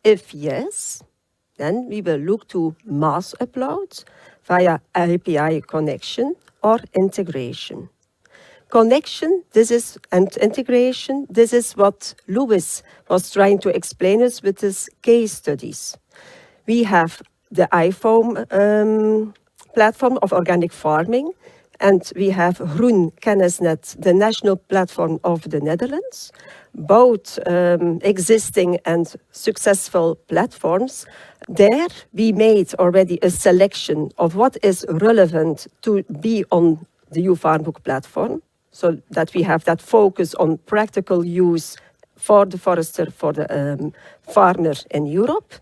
If yes, then we will look to mass upload via API connection or integration. Connection, and integration, this is what Lewis was trying to explain us with his case studies. We have the iPhone platform of organic farming, and we have Groen Kennisnet, the national platform of the Netherlands, both existing and successful platforms. There we made already a selection of what is relevant to be on the EU-FarmBook platform, so that we have that focus on practical use for the forester, for the farmer in Europe.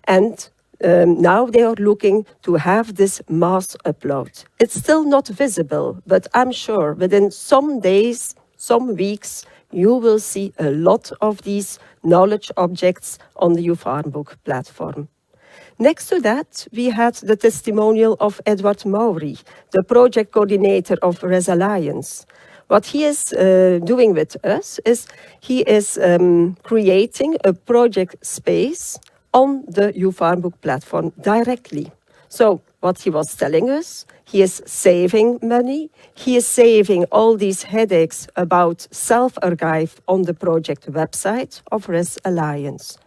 And now they are looking to have this mass upload. It's still not visible, but I'm sure within some days, some weeks, you will see a lot of these knowledge objects on the EU-FarmBook platform. Next to that, we had the testimonial of Edward Maury, the project coordinator of Res Alliance. What he is doing with us is he is creating a project space on the EU-FarmBook platform directly. So what he was telling us, he is saving money, he is saving all these headaches about self-archive on the project website of Res Alliance.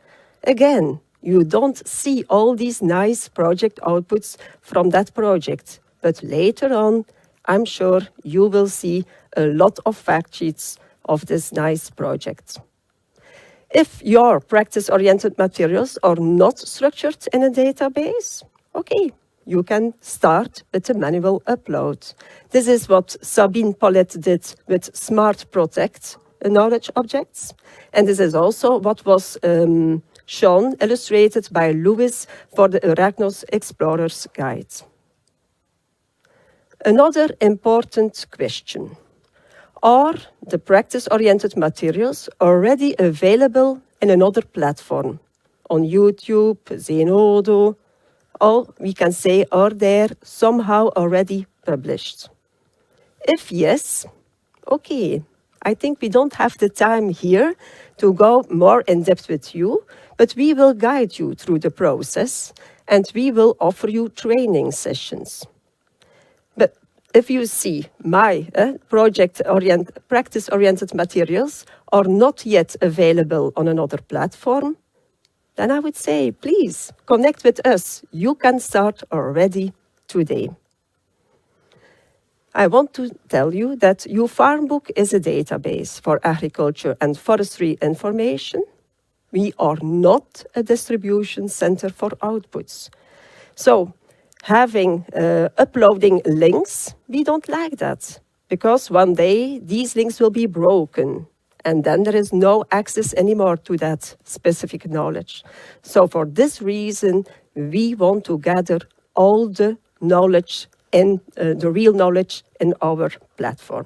Again, you don't see all these nice project outputs from that project, but later on, I'm sure you will see a lot of fact sheets of this nice project. If your practice-oriented materials are not structured in a database, okay, you can start with a manual upload. This is what Sabine Paulette did with Smart Protect knowledge objects. And this is also what was shown, illustrated by Lewis for the Arachnos Explorer's Guide. Another important question. Are the practice-oriented materials already available in another platform? On YouTube, Zenodo, or we can say, are they somehow already published? If yes, okay, I think we don't have the time here to go more in depth with you, but we will guide you through the process and we will offer you training sessions. But if you see my practice-oriented materials are not yet available on another platform, then I would say, please connect with us. You can start already today. I want to tell you that EU-FarmBook is a database for agriculture and forestry information. We are not a distribution center for outputs. So having uploading links, we don't like that, because one day these links will be broken and then there is no access anymore to that specific knowledge. So for this reason, we want to gather all the knowledge and the real knowledge in our platform.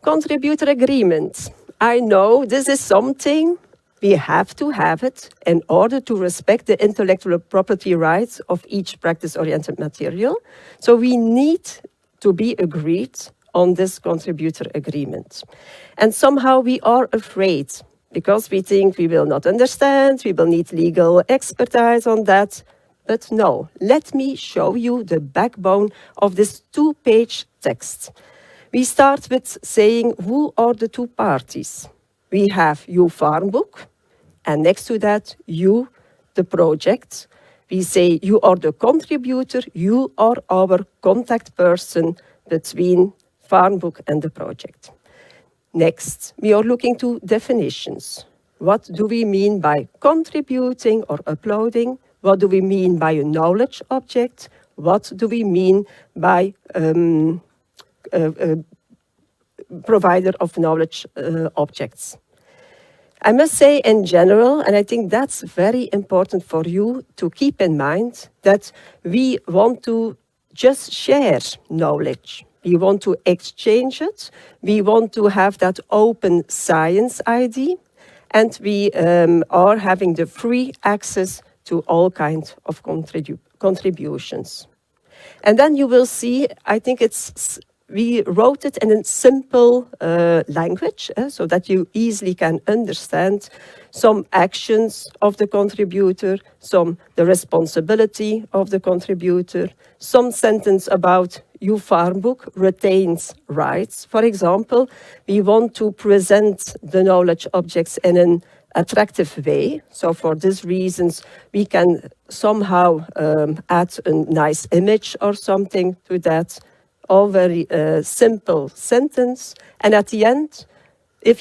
Contributor agreement. I know this is something we have to have it in order to respect the intellectual property rights of each practice-oriented material. So we need to be agreed on this contributor agreement. And somehow we are afraid because we think we will not understand, we will need legal expertise on that. But no, let me show you the backbone of this two-page text. We start with saying who are the two parties. We have EU-FarmBook, and next to that, you, the project. We say you are the contributor, you are our contact person between FarmBook and the project. Next, we are looking to definitions. What do we mean by contributing or uploading? What do we mean by a knowledge object? What do we mean by provider of knowledge objects? I must say in general, and I think that's very important for you to keep in mind, that we want to just share knowledge. We want to exchange it. We want to have that open science ID. And we are having the free access to all kinds of contributions. And then you will see, I think it's we wrote it in a simple language so that you easily can understand some actions of the contributor, the responsibility of the contributor, some sentence about EU-FarmBook retains rights. For example, we want to present the knowledge objects in an attractive way. So for these reasons, we can somehow add a nice image or something to that. All very simple sentence. And at the end, if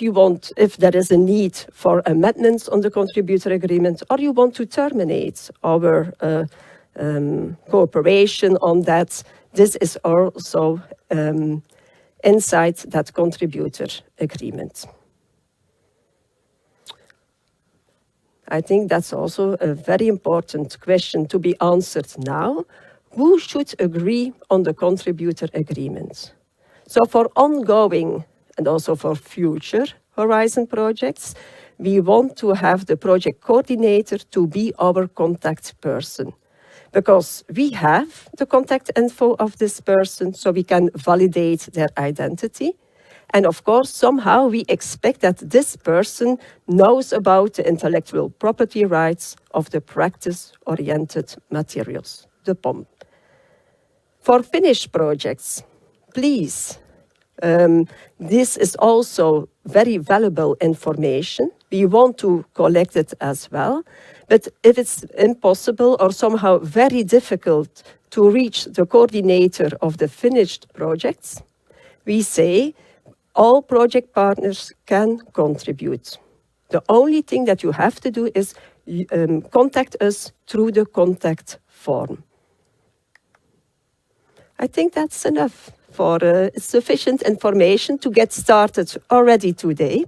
there is a need for amendments on the contributor agreement, or you want to terminate our cooperation on that, this is also inside that contributor agreement. I think that's also a very important question to be answered now. Who should agree on the contributor agreement? So for ongoing and also for future Horizon projects, we want to have the project coordinator to be our contact person, because we have the contact info of this person, so we can validate their identity. And of course, somehow we expect that this person knows about the intellectual property rights of the practice-oriented materials, the POM. For finished projects, please, this is also very valuable information. We want to collect it as well, but if it's impossible or somehow very difficult to reach the coordinator of the finished projects, we say all project partners can contribute. The only thing that you have to do is contact us through the contact form. I think that's enough for sufficient information to get started already today.